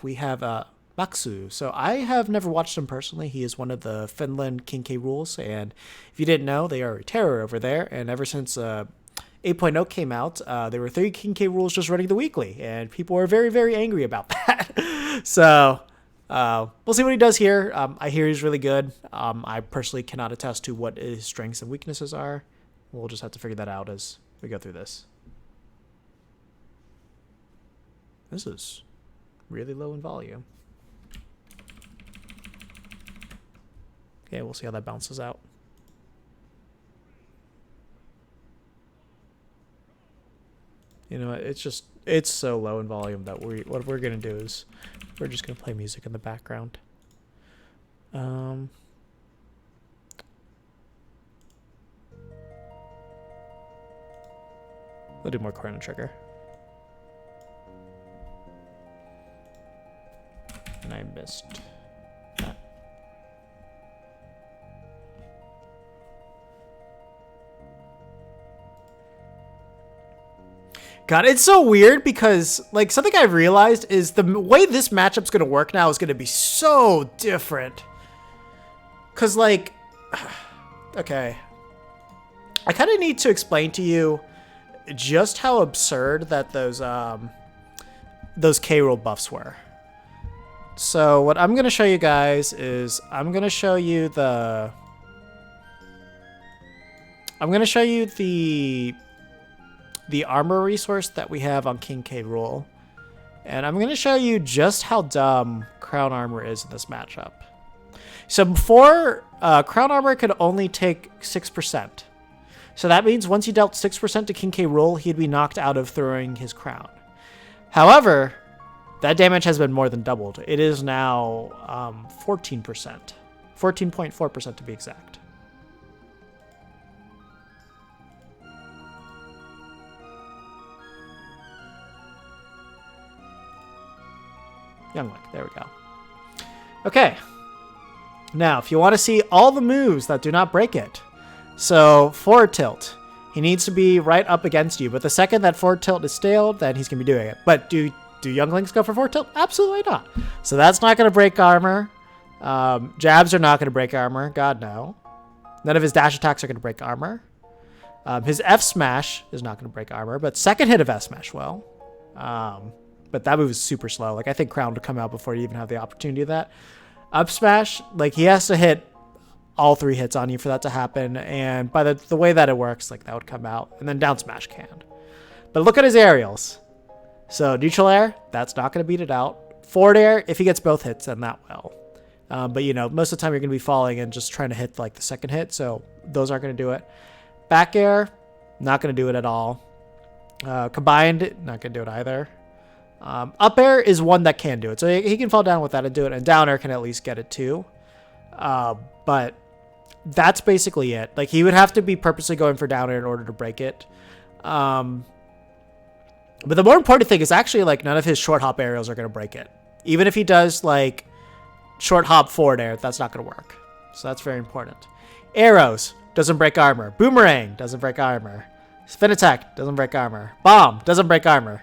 we have Maksu. So I have never watched him personally. He is one of the Finland King K rules, and if you didn't know, they are a terror over there. And ever since 8.0 came out, there were 3 King K rules just running the weekly, and people were very, very angry about that. So we'll see what he does here. I hear he's really good. I personally cannot attest to what his strengths and weaknesses are. We'll just have to figure that out as we go through this. This is really low in volume. Okay, we'll see how that bounces out. You know, it's so low in volume that what we're gonna do is we're just gonna play music in the background. We'll do more Chrono Trigger. And I missed that. God, it's so weird because, like, something I've realized is the way this matchup's going to work now is going to be so different. Because, like, okay. I kind of need to explain to you just how absurd that those K-roll buffs were. So what I'm going to show you guys is I'm going to show you the armor resource that we have on King K Rool. And I'm going to show you just how dumb crown armor is in this matchup. So before, crown armor could only take 6%. So that means once you dealt 6% to King K Rool, he'd be knocked out of throwing his crown. However, that damage has been more than doubled. It is now 14%. 14.4% to be exact. Young Link, there we go. Okay. Now, if you want to see all the moves that do not break it. So, forward tilt. He needs to be right up against you. But the second that forward tilt is stalled, then he's going to be doing it. But do young Links go for forward tilt? Absolutely not. So that's not going to break armor. Jabs are not going to break armor. God, no. None of his dash attacks are going to break armor. His F smash is not going to break armor. But second hit of F smash will. But that move is super slow. Like, I think Crown would come out before you even have the opportunity of that. Up smash, like, he has to hit all 3 hits on you for that to happen. And by the way that it works, like, that would come out. And then down smash can. But look at his aerials. So neutral air, that's not going to beat it out. Forward air, if he gets both hits, then that will. But, you know, most of the time you're going to be falling and just trying to hit, like, the second hit. So those aren't going to do it. Back air, not going to do it at all. Combined, not going to do it either. Up air is one that can do it. So he can fall down with that and do it. And down air can at least get it too. But that's basically it. Like, he would have to be purposely going for down air in order to break it. But the more important thing is actually, like, none of his short hop aerials are going to break it. Even if he does, like, short hop forward air, that's not going to work. So that's very important. Arrows, doesn't break armor. Boomerang, doesn't break armor. Spin attack, doesn't break armor. Bomb, doesn't break armor.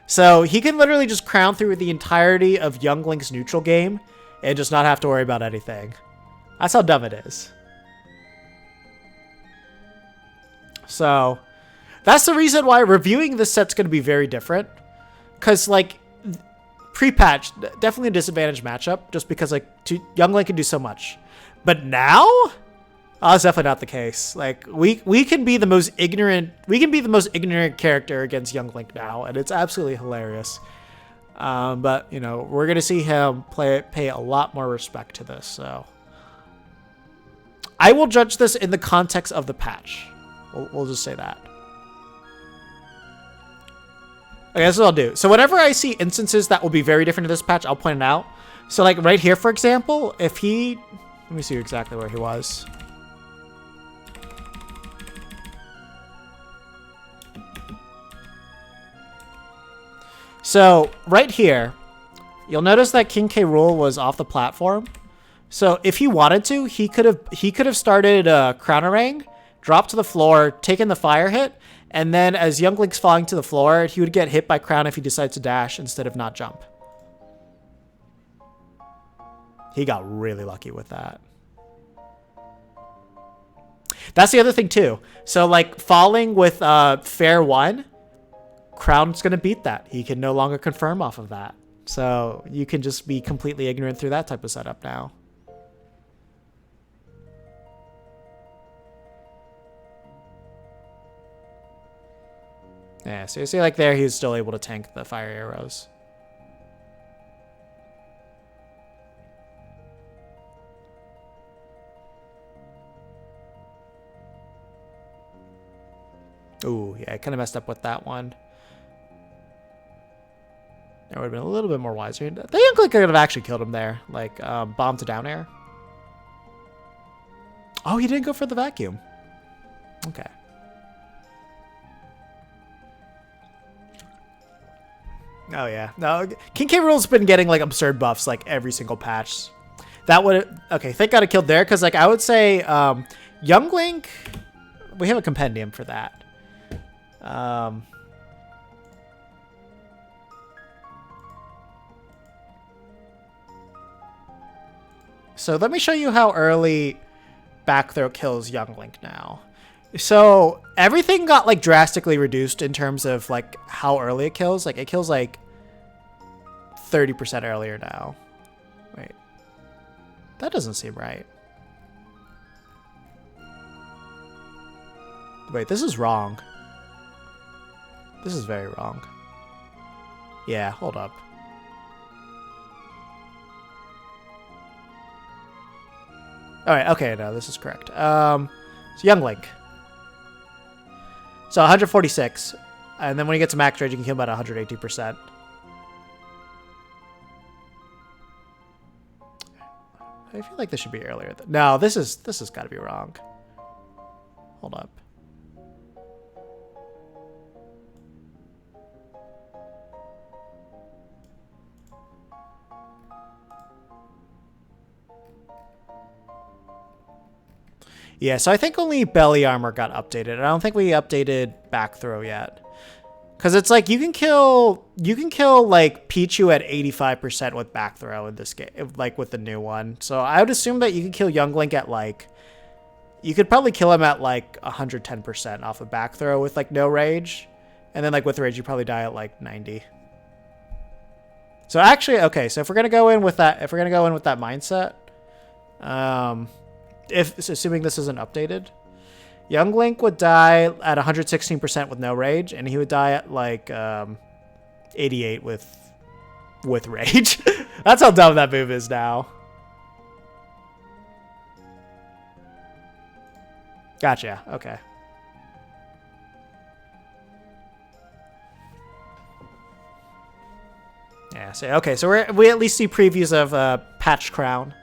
So he can literally just crown through the entirety of Young Link's neutral game and just not have to worry about anything. That's how dumb it is. So that's the reason why reviewing this set's going to be very different. Because, like, pre-patch, definitely a disadvantaged matchup just because, like, Young Link can do so much. But now, that's definitely not the case. Like, we can be the most ignorant character against Young Link now, and it's absolutely hilarious. But, you know, we're going to see him pay a lot more respect to this, so I will judge this in the context of the patch. We'll just say that. Okay, that's what I'll do. So whenever I see instances that will be very different in this patch, I'll point it out. So, like, right here, for example, if he... Let me see exactly where he was. So, right here, you'll notice that King K. Rool was off the platform. So, if he wanted to, he could have started Crownerang, dropped to the floor, taken the fire hit, and then as Young Link's falling to the floor, he would get hit by Crown if he decides to dash instead of not jump. He got really lucky with that. That's the other thing too. So like falling with fair 1, Crown's going to beat that. He can no longer confirm off of that. So you can just be completely ignorant through that type of setup now. Yeah, so you see like there he was still able to tank the fire arrows. Ooh, yeah, I kind of messed up with that one. That would have been a little bit more wiser. They look like I could have actually killed him there. Like, bomb to down air. Oh, he didn't go for the vacuum. Okay. Oh, yeah. No, King K. Rool's been getting, like, absurd buffs, like, every single patch. That would... Okay, thank God I killed there, because, like, I would say, Young Link... We have a compendium for that. So let me show you how early back throw kills Young Link now. So everything got like drastically reduced in terms of like how early it kills. Like it kills like 30% earlier now. Wait, that doesn't seem right. Wait, this is wrong. This is very wrong. Yeah, hold up. All right, okay, no, this is correct. So Young Link. So 146, and then when you get to max range, you can kill about 118%. I feel like this should be earlier. No, this has got to be wrong. Hold up. Yeah, so I think only belly armor got updated. I don't think we updated back throw yet. Cause it's like you can kill like Pichu at 85% with back throw in this game, like with the new one. So I would assume that you can kill Young Link at like, you could probably kill him at like 110% off of back throw with like no rage. And then like with rage, you probably die at like 90. So actually, okay, so if we're going to go in with that, mindset, assuming this isn't updated, Young Link would die at 116% with no rage, and he would die at like 88 with rage. That's how dumb that move is now. Gotcha. Okay. Yeah. So okay. So we at least see previews of Patch Crown.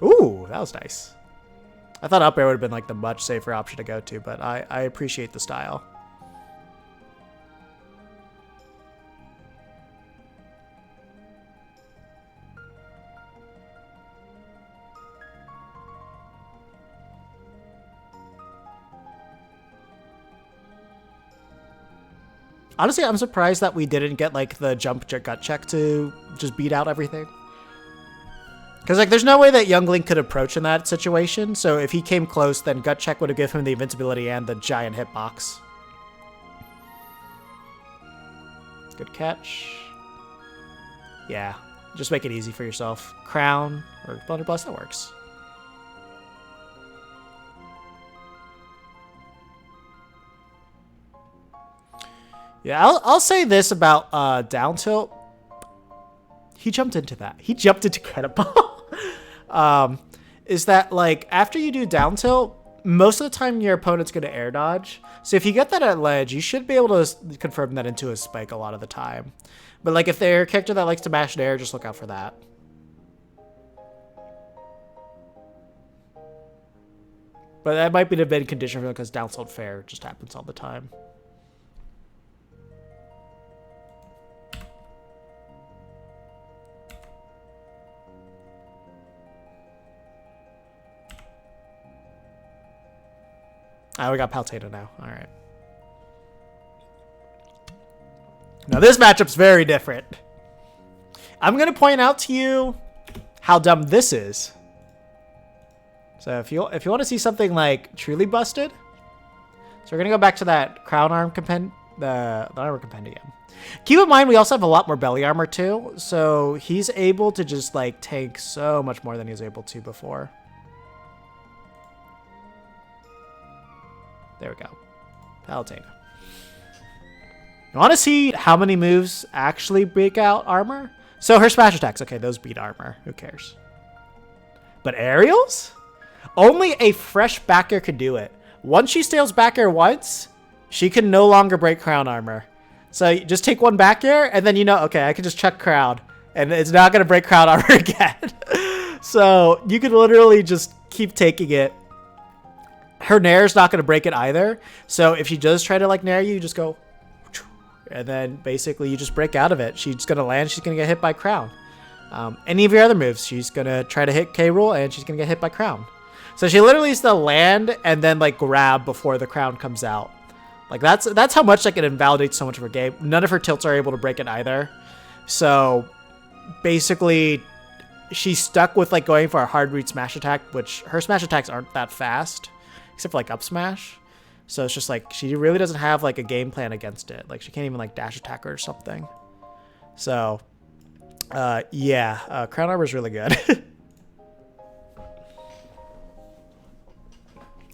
Ooh, that was nice. I thought up air would have been like the much safer option to go to, but I appreciate the style. Honestly, I'm surprised that we didn't get like the jump gut check to just beat out everything. Because, like, there's no way that Young Link could approach in that situation. So if he came close, then Gut Check would have given him the invincibility and the giant hitbox. Good catch. Yeah. Just make it easy for yourself. Crown or Blunderbuss, that works. Yeah, I'll say this about down tilt. He jumped into that. He jumped into credit ball. Is that like after you do down tilt, most of the time your opponent's going to air dodge. So if you get that at ledge, you should be able to confirm that into a spike a lot of the time. But like if they're a character that likes to mash in air, just look out for that. But that might be the mid condition for them because down tilt fair just happens all the time. We got Paltato now. All right. Now this matchup's very different. I'm going to point out to you how dumb this is. So if you want to see something like truly busted, so we're going to go back to that crown arm the armor compendium. Keep in mind we also have a lot more belly armor too, so he's able to just like take so much more than he was able to before. There we go. Palutena. You want to see how many moves actually break out armor? So her smash attacks, okay, those beat armor. Who cares? But aerials? Only a fresh backer could do it. Once she steals back air once, she can no longer break crown armor. So you just take one back air, and then you know, okay, I can just chuck crown, and it's not going to break crown armor again. So you can literally just keep taking it. Her nair's not going to break it either. So if she does try to like nair you, just go, and then basically you just break out of it. She's going to land, she's going to get hit by crown. Any of your other moves, she's going to try to hit K-Rool, and she's going to get hit by crown. So she literally is to land and then like grab before the crown comes out. Like that's how much like it invalidates so much of her game. None of her tilts are able to break it either. So basically she's stuck with like going for a hard read smash attack, which her smash attacks aren't that fast, except for like up smash. So it's just like she really doesn't have like a game plan against it. Like she can't even like dash attack her or something. So yeah, crown armor is really good.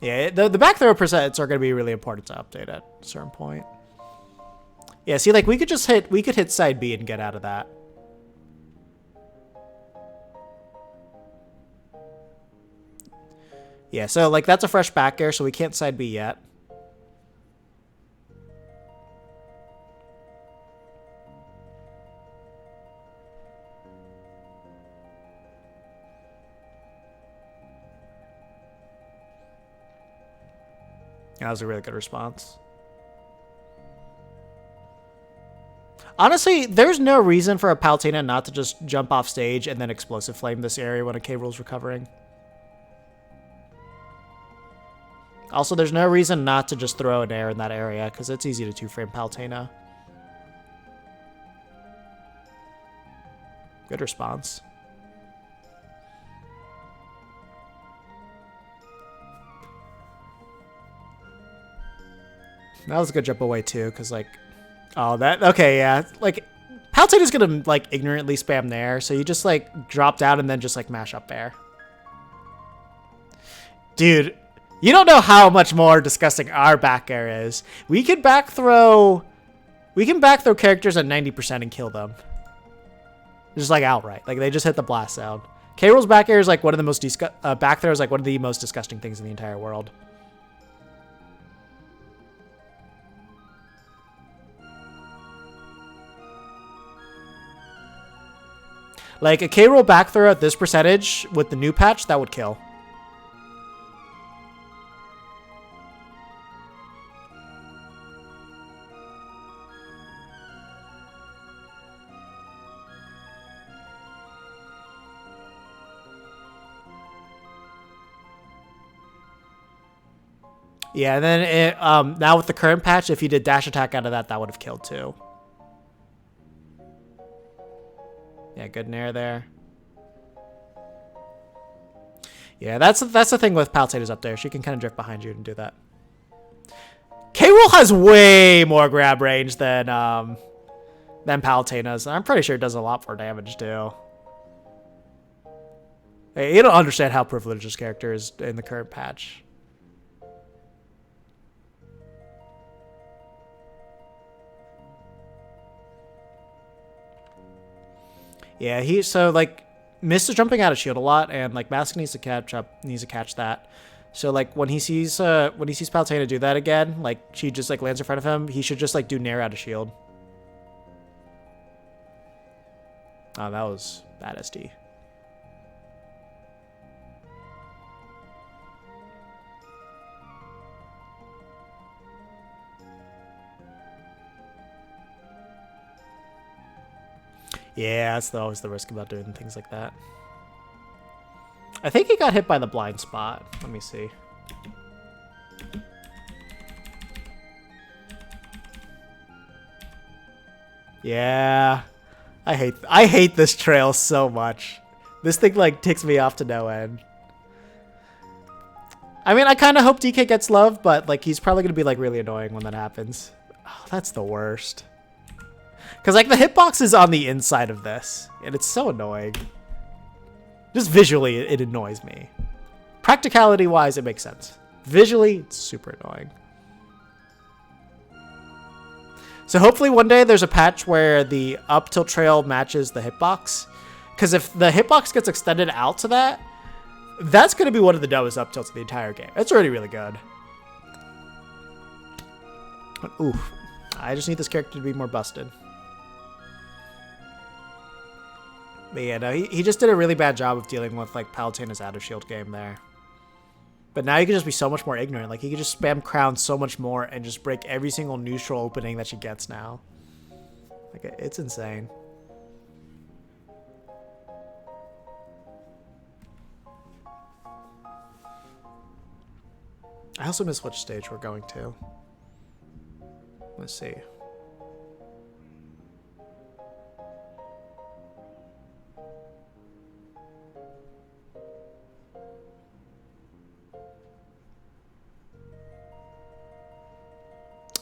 Yeah, the back throw percents are going to be really important to update at a certain point. Yeah, see, like we could hit side B and get out of that. Yeah, so like that's a fresh back air, so we can't side B yet. That was a really good response. Honestly, there's no reason for a Palutena not to just jump off stage and then explosive flame this area when a K-Rool's recovering. Also, there's no reason not to just throw an air in that area, because it's easy to two-frame Palutena. Good response. That was a good jump away too, because like, oh that, okay, yeah, like Palutena's gonna like ignorantly spam there, so you just like drop down and then just like mash up air. Dude, you don't know how much more disgusting our back air is. We can back throw characters at 90% and kill them. Just like outright, like they just hit the blast sound. K-Rool's back air is like one of the most back throw is like one of the most disgusting things in the entire world. Like, a K-Rool back throw at this percentage with the new patch, that would kill. Yeah, and then it, now with the current patch, if you did dash attack out of that, that would have killed too. Yeah, good nair there. Yeah, that's the thing with Palutena's up there. She can kind of drift behind you and do that. K-Rool has way more grab range than Palutena's. I'm pretty sure it does a lot more damage too. Hey, you don't understand how privileged this character is in the current patch. Yeah, so like Mist is jumping out of shield a lot, and like Mask needs to catch that. So like when he sees Palutena do that again, like she just like lands in front of him, he should just like do nair out of shield. Oh, that was bad SD. Yeah, that's always the risk about doing things like that. I think he got hit by the blind spot. Let me see. Yeah. I hate this trail so much. This thing, like, ticks me off to no end. I mean, I kind of hope DK gets love, but, like, he's probably going to be, like, really annoying when that happens. Oh, that's the worst. Because, like, the hitbox is on the inside of this, and it's so annoying. Just visually, it annoys me. Practicality-wise, it makes sense. Visually, it's super annoying. So hopefully one day there's a patch where the up tilt trail matches the hitbox. Because if the hitbox gets extended out to that, that's going to be one of the dumbest up tilts of the entire game. It's already really good. But, oof. I just need this character to be more busted. But yeah, no, he just did a really bad job of dealing with, like, Palutena's out of shield game there. But now you can just be so much more ignorant. Like, you can just spam Crown so much more and just break every single neutral opening that she gets now. Like, it's insane. I also miss which stage we're going to. Let's see.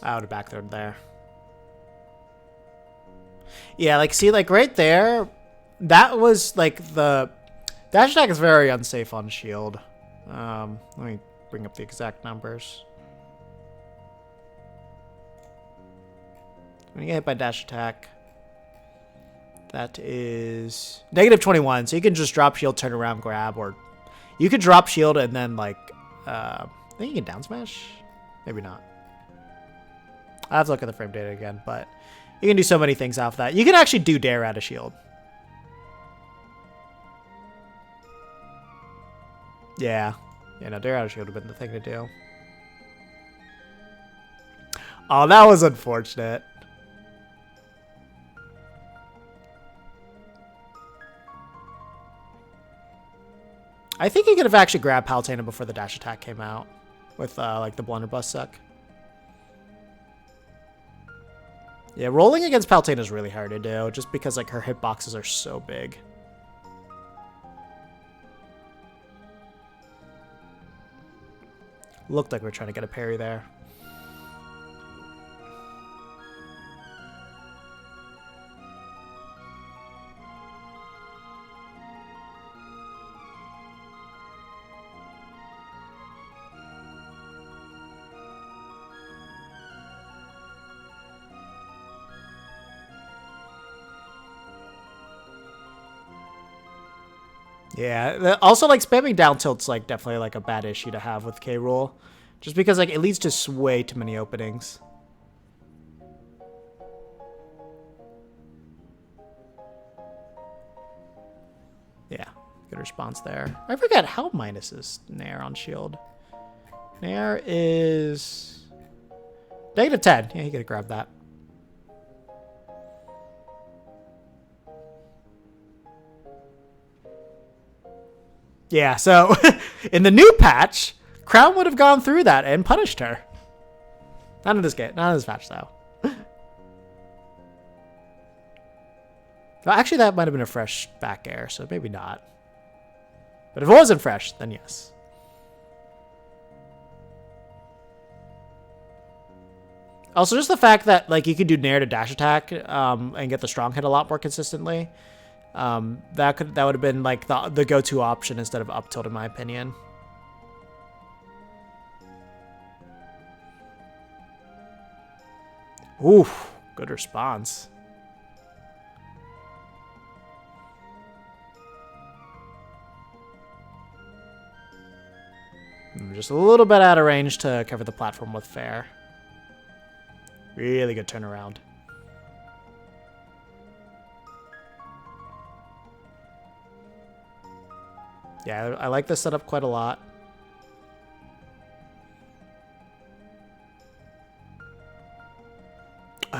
I would have back there. Yeah, like, see, like, right there, that was, like, the dash attack is very unsafe on shield. Let me bring up the exact numbers. When you get hit by dash attack, that is -21. So you can just drop shield, turn around, grab, or you could drop shield and then, like, I think you can down smash. Maybe not. I have to look at the frame data again, but you can do so many things off that. You can actually do dare out of shield. Yeah. Yeah, no, dare out of shield would have been the thing to do. Oh, that was unfortunate. I think he could have actually grabbed Palutena before the dash attack came out with, like, the blunderbuss suck. Yeah, rolling against Palutena is really hard to do, just because, like, her hitboxes are so big. Looked like we were trying to get a parry there. Yeah, also, like, spamming down tilt's, like, definitely, like, a bad issue to have with K-Rool. Just because, like, it leads to way too many openings. Yeah, good response there. I forget how minus is Nair on shield. Nair is -10. Yeah, you gotta grab that. Yeah, so in the new patch, Crown would have gone through that and punished her. Not in this game, not in this patch though. Well, actually, that might have been a fresh back air, so maybe not. But if it wasn't fresh, then yes. Also, just the fact that, like, you can do Nair to dash attack and get the strong hit a lot more consistently. That would have been, like, the go-to option instead of up tilt, in my opinion. Oof, good response. Just a little bit out of range to cover the platform with fair. Really good turnaround. Yeah, I like this setup quite a lot.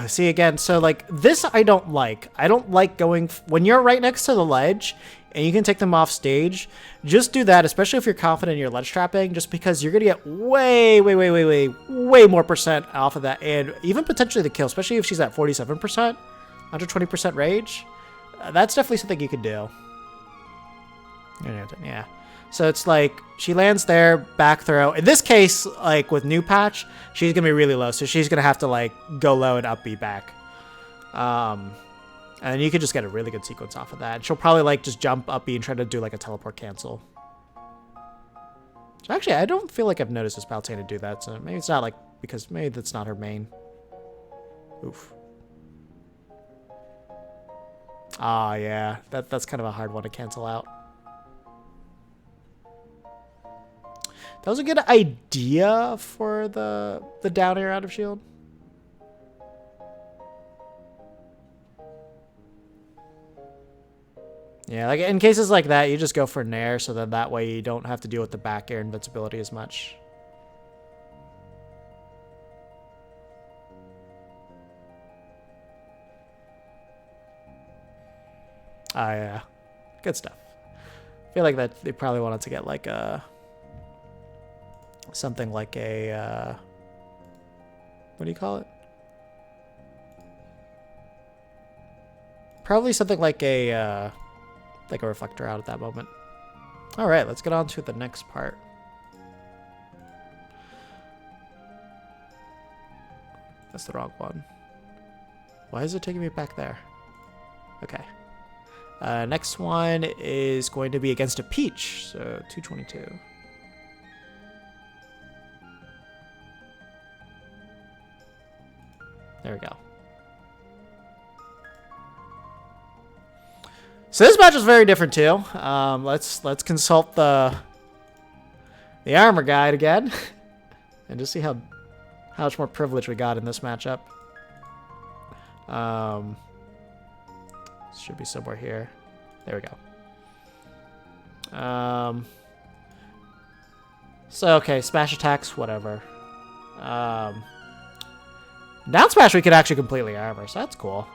See, again, so, like, this I don't like. I don't like going... When you're right next to the ledge and you can take them off stage, just do that, especially if you're confident in your ledge trapping, just because you're going to get way more % off of that, and even potentially the kill, especially if she's at 47%. 120% rage. That's definitely something you could do. Yeah. So it's like she lands there, back throw. In this case, like with new patch, she's gonna be really low, so she's gonna have to like go low and up B back. And you could just get a really good sequence off of that. She'll probably like just jump up B and try to do like a teleport cancel. So actually, I don't feel like I've noticed this Palutena do that. So maybe it's not like because maybe that's not her main. Oof. Ah, yeah, that's kind of a hard one to cancel out. That was a good idea for the down air out of shield. Yeah, like in cases like that, you just go for nair, so then that way you don't have to deal with the back air invincibility as much. Ah, yeah, good stuff. I feel like that they probably wanted to get like a something like a what do you call it? Probably something like a reflector out at that moment. All right, let's get on to the next part. That's the wrong one. Why is it taking me back there? Okay. Next one is going to be against a Peach, so 222. There we go. So this match is very different too. Let's consult the armor guide again, and just see how much more privilege we got in this matchup. Should be somewhere here. There we go. So okay, smash attacks, whatever. Down smash we could actually completely armor, so that's cool.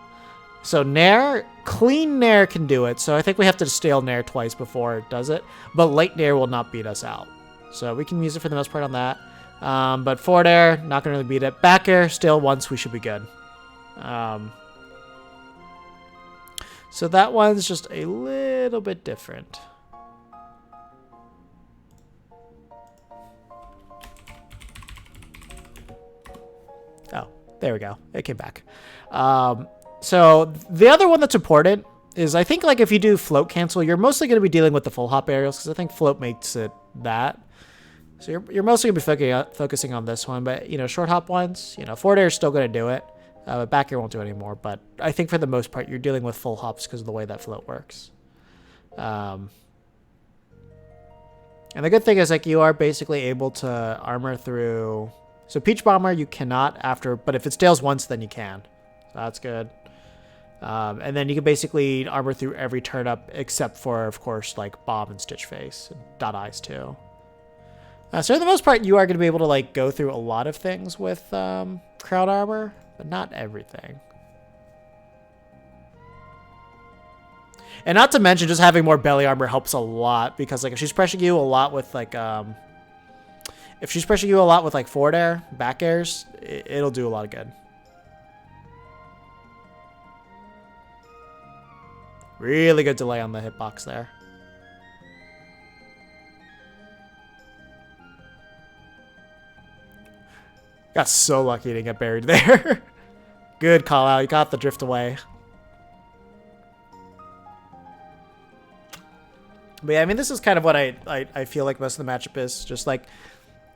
So nair, clean nair can do it, so I think we have to stale nair twice before it does it, but late nair will not beat us out. So we can use it for the most part on that. But forward air, not going to really beat it. Back air, still once, we should be good. So that one's just a little bit different. Oh, there we go. It came back. So the other one that's important is I think like if you do float cancel, you're mostly going to be dealing with the full hop aerials because I think float makes it that. So you're mostly going to be focusing on this one, but you know, short hop ones, you know, forward air is still going to do it. Back air won't do it anymore, but I think for the most part, you're dealing with full hops because of the way that float works. And the good thing is like you are basically able to armor through. So Peach Bomber you cannot after, but if it stales once, then you can. So that's good. And then you can basically armor through every turn up except for, of course, like Bomb and Stitch Face and Dot Eyes too. So for the most part, you are going to be able to like go through a lot of things with crowd armor, but not everything. And not to mention, just having more belly armor helps a lot because like if she's pressuring you a lot with like forward air, back airs, it'll do a lot of good. Really good delay on the hitbox there. Got so lucky to get buried there. Good call out. You got the drift away. But yeah, I mean, this is kind of what I feel like most of the matchup is. Just like,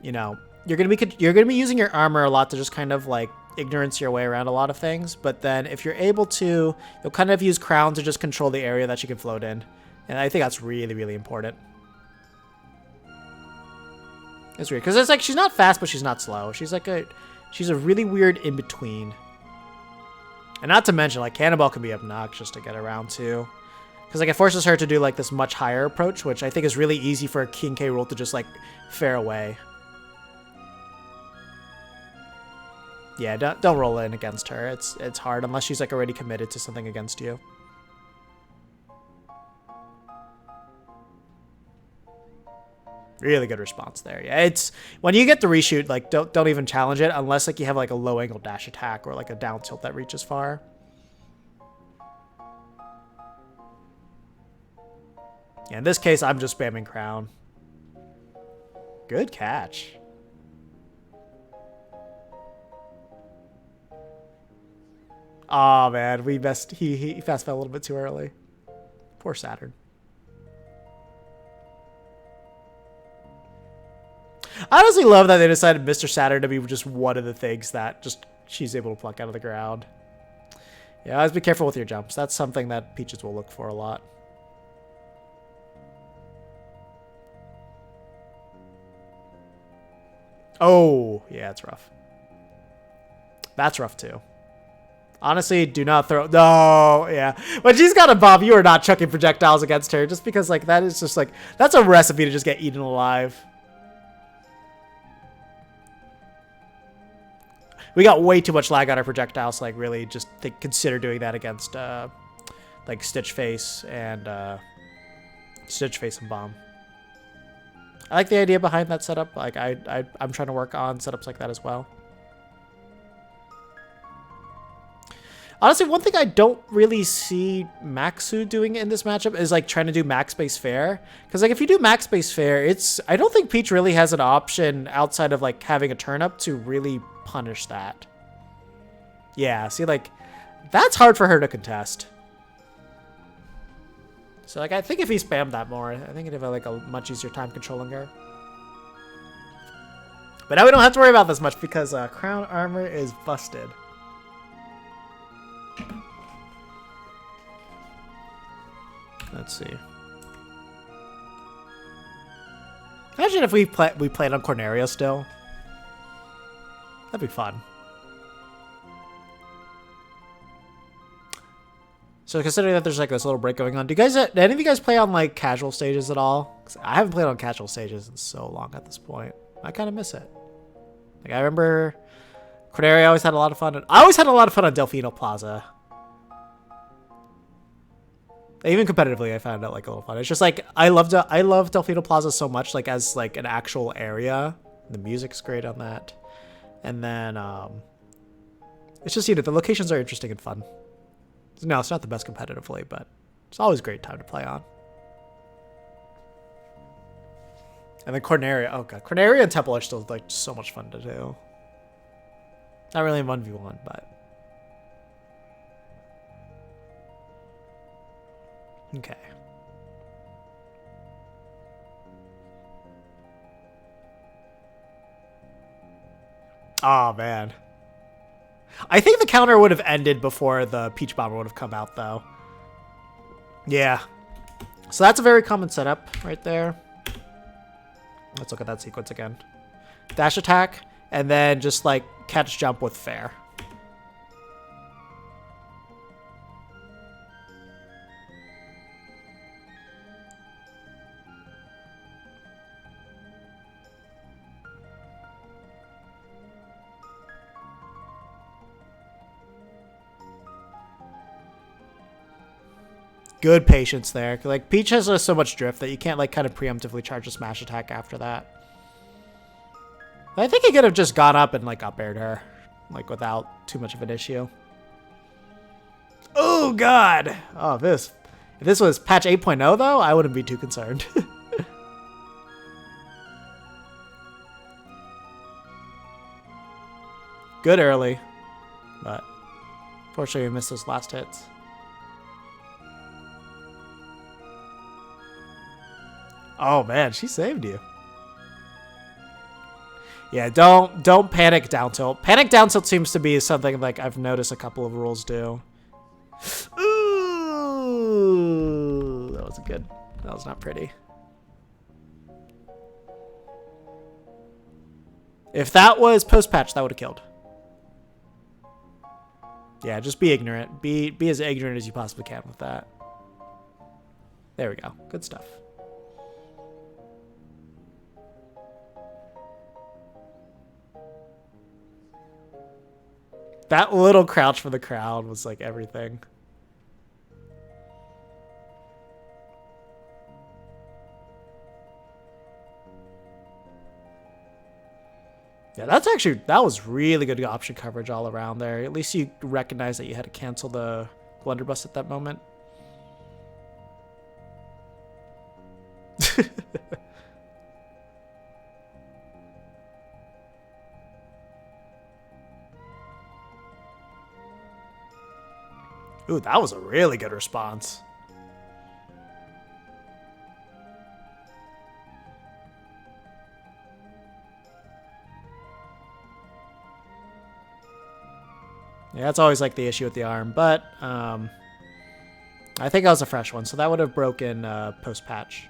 you know, you're gonna be using your armor a lot to just kind of like ignorance your way around a lot of things. But then if you're able to, you'll kind of use Crown to just control the area that you can float in. And I think that's really, really important. It's weird because it's like she's not fast, but she's not slow. She's a really weird in between. And not to mention, like Cannonball can be obnoxious to get around too, because like it forces her to do like this much higher approach, which I think is really easy for a King K roll to just like fare away. Yeah, don't roll in against her. It's hard unless she's like already committed to something against you. Really good response there. Yeah, it's when you get the reshoot, like don't even challenge it unless like you have like a low angle dash attack or like a down tilt that reaches far. Yeah, in this case, I'm just spamming crown. Good catch. Oh man, we messed. He fast fell a little bit too early. Poor Saturn. I honestly love that they decided Mr. Saturn to be just one of the things that just she's able to pluck out of the ground. Yeah, always be careful with your jumps. That's something that Peaches will look for a lot. Oh, yeah, it's rough. That's rough too. Honestly, do not throw. No, yeah. When she's got a bomb, you are not chucking projectiles against her, just because like that is just like that's a recipe to just get eaten alive. We got way too much lag on our projectiles, so like really just consider doing that against like Stitch Face and Bomb. I like the idea behind that setup. Like I'm trying to work on setups like that as well. Honestly, one thing I don't really see Maksu doing in this matchup is like trying to do max base fair. Because like if you do max base fair, I don't think Peach really has an option outside of like having a turn up to really punish that. Yeah, see like that's hard for her to contest. So like I think if he spammed that more, I think he'd have like a much easier time controlling her. But now we don't have to worry about this much because Crown Armor is busted. Let's see. Imagine if we played on Corneria still. That'd be fun. So considering that there's like this little break going on, do any of you guys play on like casual stages at all? 'Cause I haven't played on casual stages in so long at this point. I kind of miss it. Like I remember Corneria always had a lot of fun. I always had a lot of fun on Delfino Plaza. Even competitively, I found it like a little fun. It's just like I love Delfino Plaza so much, like as like an actual area. The music's great on that, and then it's just the locations are interesting and fun. No, it's not the best competitively, but it's always a great time to play on. And then Corneria, oh god, Corneria and Temple are still like so much fun to do. Not really in 1v1, but. Okay. Oh, man. I think the counter would have ended before the Peach Bomber would have come out, though. Yeah. So that's a very common setup right there. Let's look at that sequence again. Dash attack, and then just, like, catch jump with fair. Good patience there. Like, Peach has so much drift that you can't, like, kind of preemptively charge a smash attack after that. But I think he could have just gone up and, like, up-aired her. Like, without too much of an issue. Oh, God! Oh, if this was patch 8.0, though, I wouldn't be too concerned. Good early. But, unfortunately, we missed those last hits. Oh man, she saved you. Yeah, don't panic down tilt. Panic down tilt seems to be something like I've noticed a couple of rules do. Ooh, that was good. That was not pretty. If that was post patch, that would have killed. Yeah, just be ignorant. Be as ignorant as you possibly can with that. There we go. Good stuff. That little crouch for the crowd was like everything. Yeah, that was really good option coverage all around there. At least you recognize that you had to cancel the blunderbuss at that moment. Ooh, that was a really good response. Yeah, that's always like the issue with the arm, but I think that was a fresh one, so that would have broken post-patch.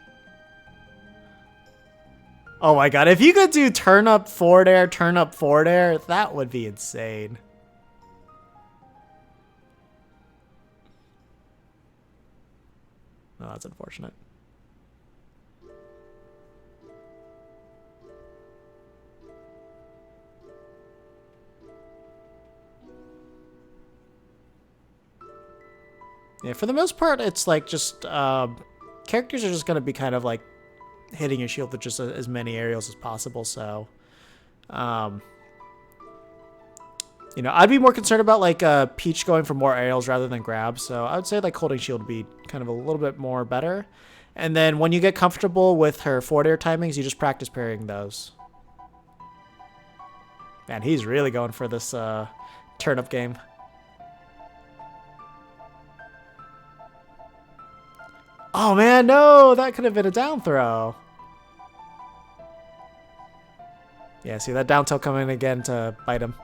Oh my god, if you could do turn up forward air, that would be insane. Oh, that's unfortunate. Yeah, for the most part, it's like just characters are just going to be kind of like hitting your shield with just as many aerials as possible. So, you know, I'd be more concerned about like Peach going for more aerials rather than grabs. So I would say like holding shield would be kind of a little bit more better. And then when you get comfortable with her forward air timings, you just practice parrying those. Man, he's really going for this turnip game. Oh man, no, that could have been a down throw. Yeah, see that down tilt coming again to bite him.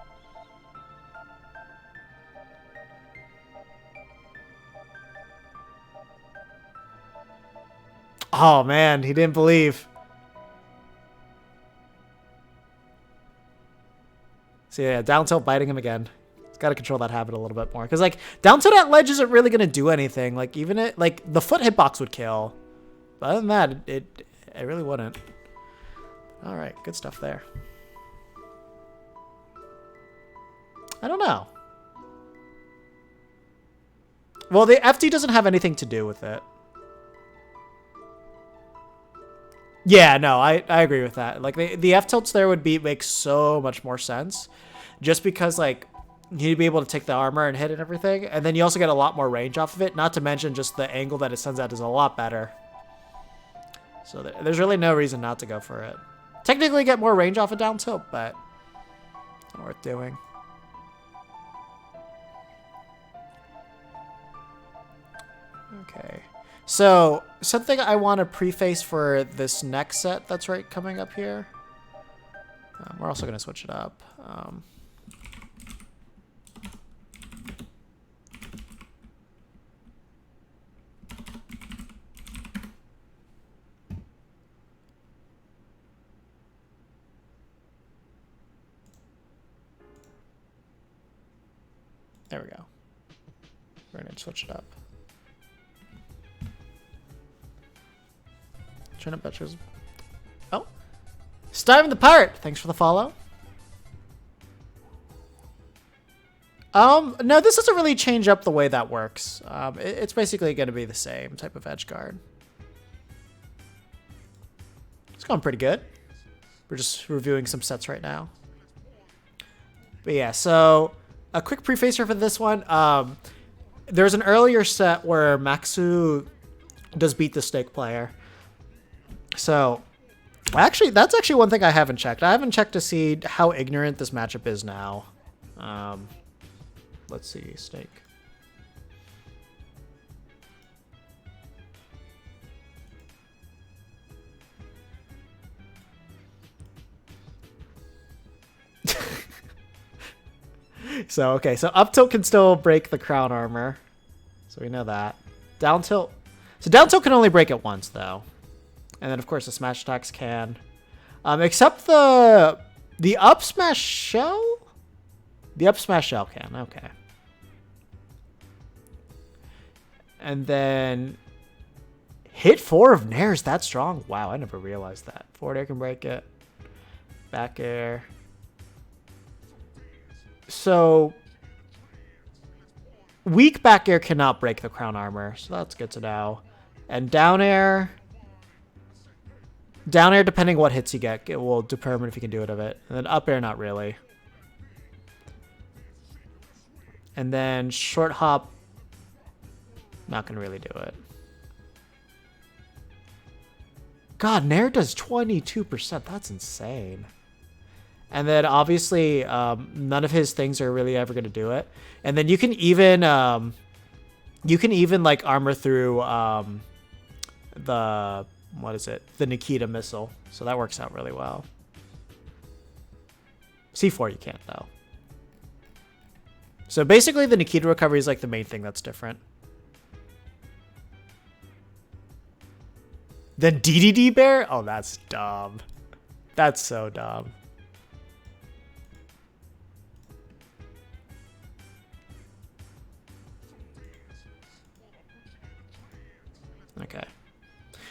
Oh man, he didn't believe. So yeah, down tilt biting him again. He's got to control that habit a little bit more. Because like, down tilt at ledge isn't really going to do anything. Like, even it, like, the foot hitbox would kill. But other than that, it really wouldn't. Alright, good stuff there. I don't know. Well, the FD doesn't have anything to do with it. Yeah, no, I agree with that. Like, the F-tilts there would make so much more sense. Just because, like, you'd be able to take the armor and hit and everything. And then you also get a lot more range off of it. Not to mention just the angle that it sends out is a lot better. So there's really no reason not to go for it. Technically get more range off a down tilt, but not worth doing. Okay. So, something I want to preface for this next set that's right coming up here. We're also going to switch it up. There we go. We're going to switch it up. Turnip Butchers. Oh. Steven the Pirate! Thanks for the follow. No, this doesn't really change up the way that works. It's basically going to be the same type of edge guard. It's going pretty good. We're just reviewing some sets right now. But yeah, so a quick prefacer for this one. There's an earlier set where Maksu does beat the Snake player. So, actually, that's actually one thing I haven't checked. I haven't checked to see how ignorant this matchup is now. Let's see, Snake. So, okay, so up tilt can still break the crown armor. So we know that. Down tilt. So down tilt can only break it once, though. And then, of course, the smash attacks can. Except the up smash shell? The up smash shell can, okay. And then hit 4 of Nair's that strong? Wow, I never realized that. Forward air can break it. Back air. So weak back air cannot break the crown armor, so that's good to know. And down air, depending what hits you get, it will determine if you can do it of it. And then up air, not really. And then short hop, not gonna really do it. God, Nair does 22%. That's insane. And then obviously none of his things are really ever going to do it. And then you can even like armor through the the Nikita missile. So that works out really well. C4 you can't though. So basically the Nikita recovery is like the main thing that's different. Then DDD bear? Oh, that's dumb. That's so dumb. Okay.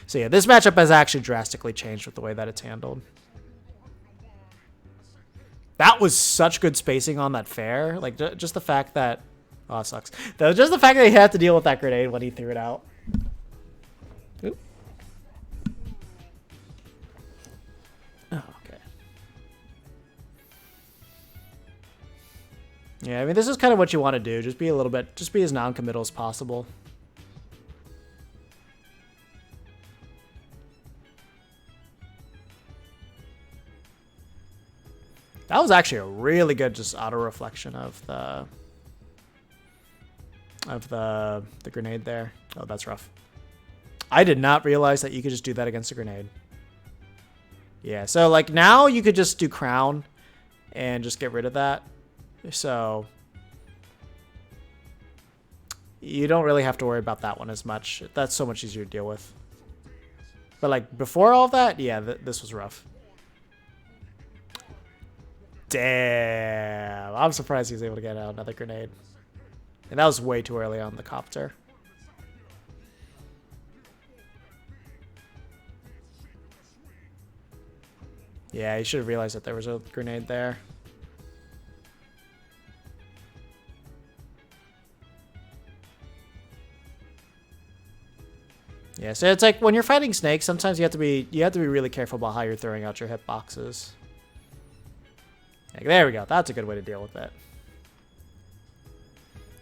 So yeah, this matchup has actually drastically changed with the way that it's handled. That was such good spacing on that fair. Like, just the fact that... Oh, it sucks. Just the fact that he had to deal with that grenade when he threw it out. Oop. Oh, okay. Yeah, I mean, this is kind of what you want to do. Just be as non-committal as possible. That was actually a really good just auto reflection of the grenade there. Oh, that's rough. I did not realize that you could just do that against a grenade. Yeah, so like now you could just do crown and just get rid of that. So you don't really have to worry about that one as much. That's so much easier to deal with. But like before all of that, yeah, this was rough. Damn. I'm surprised he was able to get out another grenade. And that was way too early on the copter. Yeah, he should have realized that there was a grenade there. Yeah, so it's like when you're fighting snakes, sometimes you have to be really careful about how you're throwing out your hitboxes. Like, there we go. That's a good way to deal with it.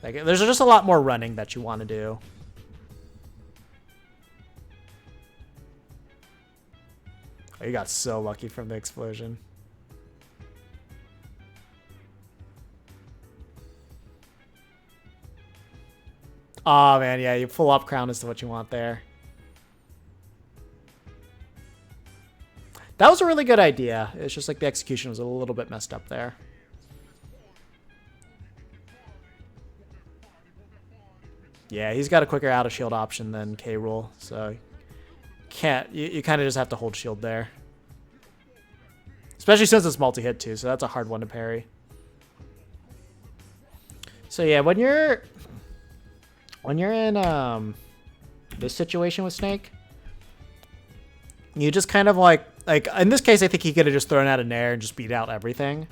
Like, there's just a lot more running that you want to do. Oh, you got so lucky from the explosion. Oh man, yeah, you full up crown is what you want there. That was a really good idea. It's just like the execution was a little bit messed up there. Yeah, he's got a quicker out of shield option than K-Rool, so you kind of just have to hold shield there. Especially since it's multi-hit too, so that's a hard one to parry. So yeah, when you're in this situation with Snake, you just kind of like in this case, I think he could have just thrown out an air and just beat out everything.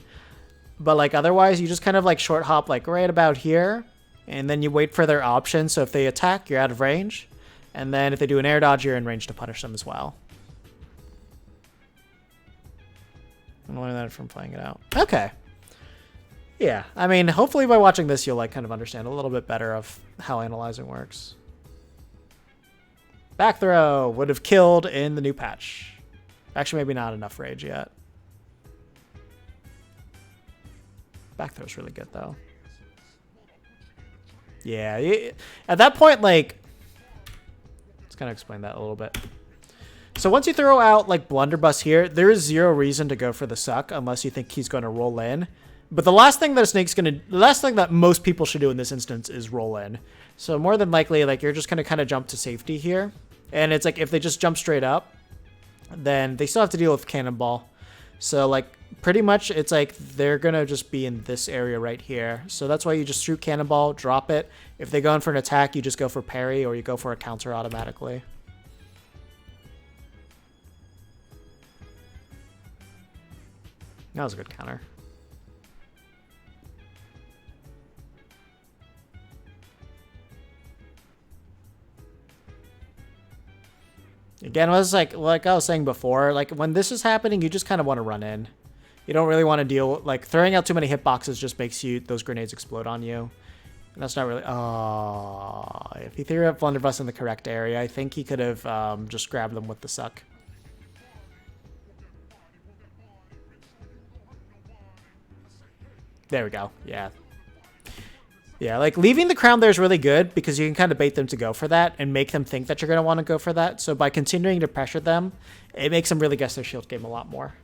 But like otherwise, you just kind of like short hop like right about here, and then you wait for their option. So if they attack, you're out of range, and then if they do an air dodge, you're in range to punish them as well. I'm learning that from playing it out. Okay. Yeah, I mean, hopefully by watching this, you'll like kind of understand a little bit better of how analyzing works. Back throw would have killed in the new patch. Actually, maybe not enough rage yet. Back throw's really good, though. Yeah, at that point, like... Let's kind of explain that a little bit. So once you throw out, like, Blunderbuss here, there is zero reason to go for the suck unless you think he's going to roll in. But the last thing that the last thing that most people should do in this instance is roll in. So more than likely, like, you're just going to kind of jump to safety here. And it's like, if they just jump straight up, then they still have to deal with Cannonball. So, like, pretty much it's like they're going to just be in this area right here. So that's why you just shoot Cannonball, drop it. If they go in for an attack, you just go for parry or you go for a counter automatically. That was a good counter. Again, it was like I was saying before, like when this is happening, you just kind of want to run in. You don't really want to deal, like throwing out too many hitboxes just makes those grenades explode on you. And that's not really, if he threw out Blunderbuss in the correct area, I think he could have just grabbed them with the suck. There we go. Yeah. Yeah, like leaving the crown there is really good because you can kind of bait them to go for that and make them think that you're going to want to go for that. So by continuing to pressure them, it makes them really guess their shield game a lot more.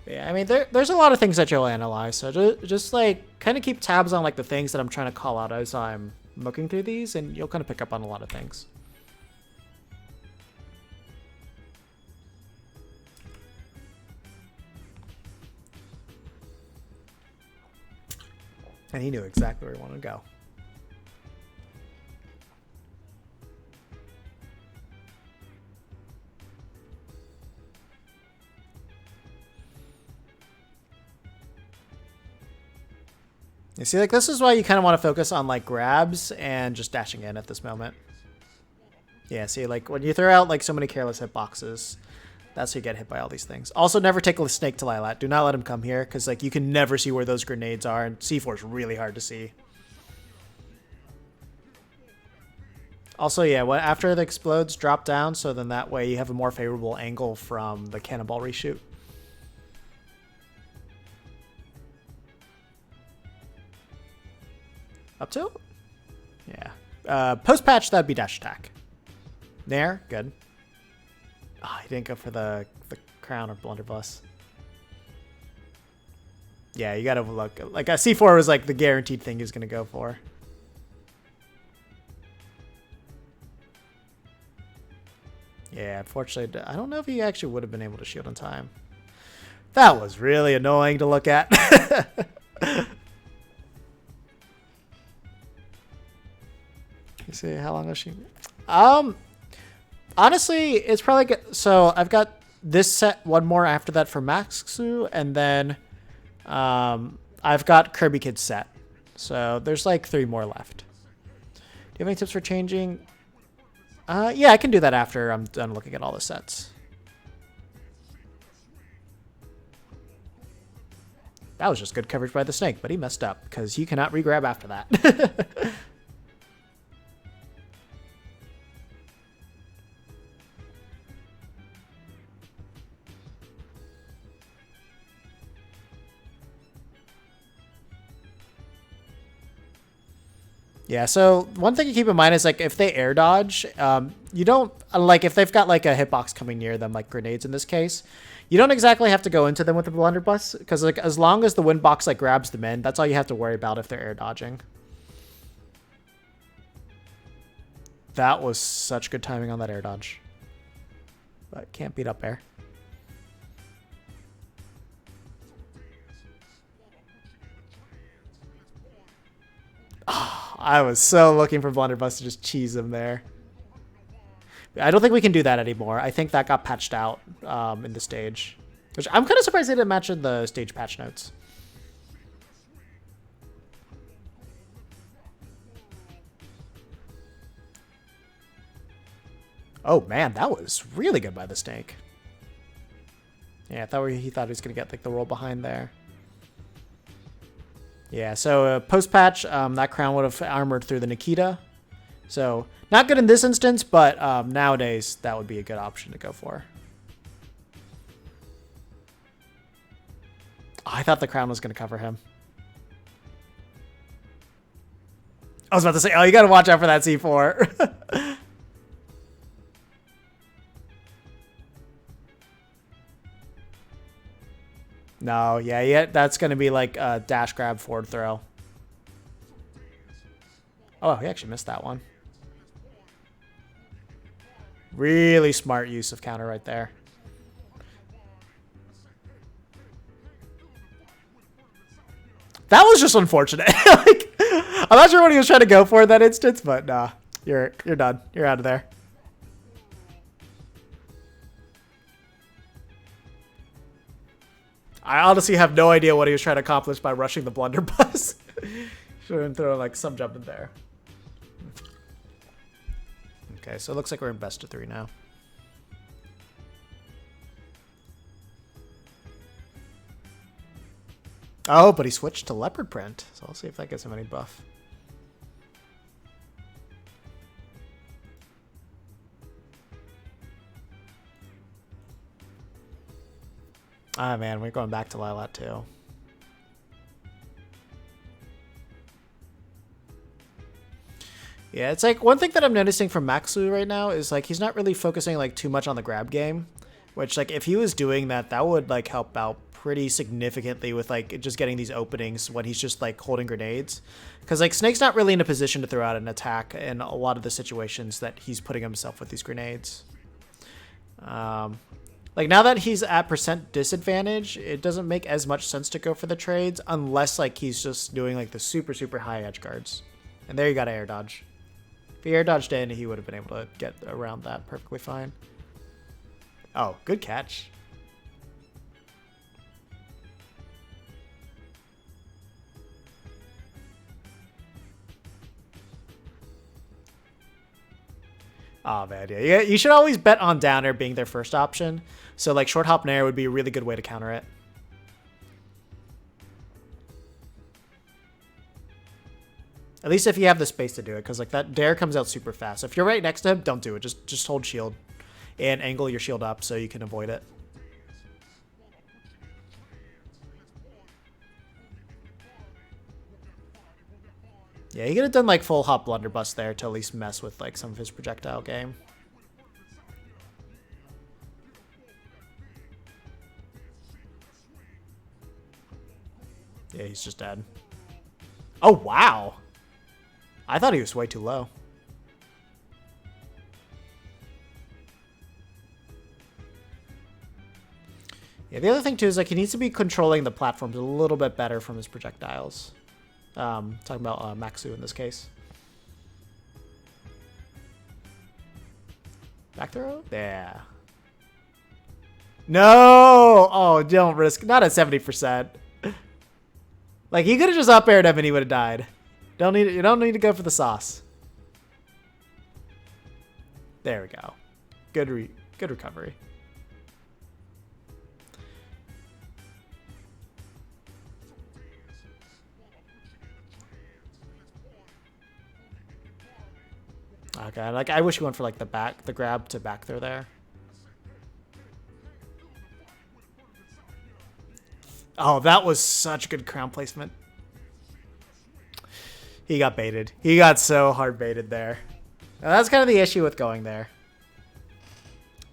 Yeah, I mean, there's a lot of things that you'll analyze. So just like kind of keep tabs on like the things that I'm trying to call out as I'm looking through these, and you'll kind of pick up on a lot of things. And he knew exactly where he wanted to go. You see, like, this is why you kind of want to focus on, like, grabs and just dashing in at this moment. Yeah, see, like, when you throw out, like, so many careless hitboxes, that's how you get hit by all these things. Also, never take a snake to Lilat. Do not let him come here, because, like, you can never see where those grenades are, and C4 is really hard to see. Also, yeah, after it explodes, drop down, so then that way you have a more favorable angle from the cannonball reshoot. Up tilt? Yeah. Post-patch, that'd be dash attack. There, good. Oh, he didn't go for the crown or blunderbuss. Yeah, you gotta look. Like, a C4 was like the guaranteed thing he was gonna go for. Yeah, unfortunately, I don't know if he actually would have been able to shield in time. That was really annoying to look at. You see, how long is she? Honestly, it's probably good. So I've got this set, one more after that for Maksu, and then I've got Kirby Kid's set. So there's like 3 more left. Do you have any tips for changing? Yeah, I can do that after I'm done looking at all the sets. That was just good coverage by the snake, but he messed up because you cannot re-grab after that. Yeah, so one thing to keep in mind is, like, if they air dodge, you don't, like, if they've got, like, a hitbox coming near them, like grenades in this case, you don't exactly have to go into them with the blunderbuss, because, like, as long as the wind box, like, grabs them in, that's all you have to worry about if they're air dodging. That was such good timing on that air dodge. But can't beat up air. I was so looking for blunderbuss to just cheese him there. I don't think we can do that anymore. I think that got patched out in the stage. Which I'm kind of surprised they didn't match in the stage patch notes. Oh man, that was really good by the snake. Yeah, I thought he thought he was going to get like the roll behind there. Yeah, so post-patch, that crown would have armored through the Nikita. So, not good in this instance, but nowadays, that would be a good option to go for. Oh, I thought the crown was going to cover him. I was about to say, oh, you got to watch out for that C4. No, yeah, that's going to be like a dash grab forward throw. Oh, he actually missed that one. Really smart use of counter right there. That was just unfortunate. Like, I'm not sure what he was trying to go for in that instance, but nah, you're done. You're out of there. I honestly have no idea what he was trying to accomplish by rushing the blunderbuss. Should have thrown like some jump in there. Okay, so it looks like we're in best of 3 now. Oh, but he switched to leopard print, so I'll see if that gets him any buff. Ah, man, we're going back to Lilat too. Yeah, it's like one thing that I'm noticing from Maksu right now is like he's not really focusing like too much on the grab game, which like if he was doing that, that would like help out pretty significantly with like just getting these openings when he's just like holding grenades. Because like Snake's not really in a position to throw out an attack in a lot of the situations that he's putting himself with these grenades. Like now that he's at percent disadvantage, it doesn't make as much sense to go for the trades unless like he's just doing like the super, super high edge guards. And there you got air dodge. If he air dodged in, he would have been able to get around that perfectly fine. Oh, good catch. Oh, man, yeah. You should always bet on down air being their first option. So, like, short hop nair would be a really good way to counter it. At least if you have the space to do it, because like that dare comes out super fast. So if you're right next to him, don't do it. Just hold shield and angle your shield up so you can avoid it. Yeah, he could have done like full hop blunderbuss there to at least mess with like some of his projectile game. Yeah, he's just dead. Oh, wow. I thought he was way too low. Yeah, the other thing too is like he needs to be controlling the platforms a little bit better from his projectiles. Talking about Maksu in this case. Back throw? Yeah. No! Oh, don't risk. Not at 70%. Like he could have just up aired him and he would have died. You don't need to go for the sauce. There we go. Good recovery. Okay, like I wish he went for like the grab to back throw there. Oh, that was such good crown placement. He got baited. He got so hard baited there. Now, that's kind of the issue with going there.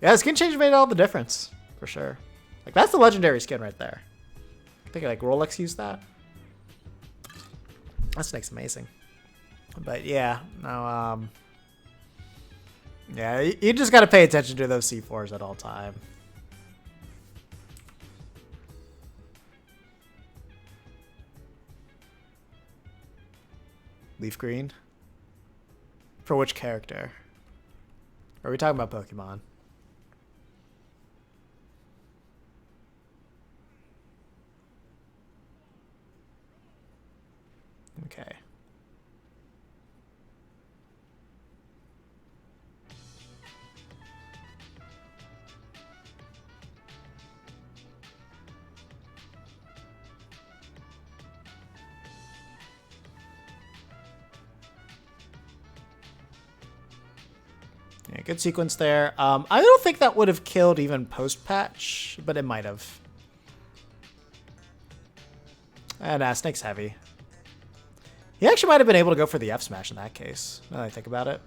Yeah, skin change made all the difference, for sure. Like, that's the legendary skin right there. I think, like, Rolex used that. That snake's amazing. But, yeah, no, yeah, you just got to pay attention to those C4s at all time. Leaf green? For which character? Are we talking about Pokemon? Okay. Yeah, good sequence there. I don't think that would have killed even post-patch, but it might have. And Snake's heavy. He actually might have been able to go for the F smash in that case, now that I think about it.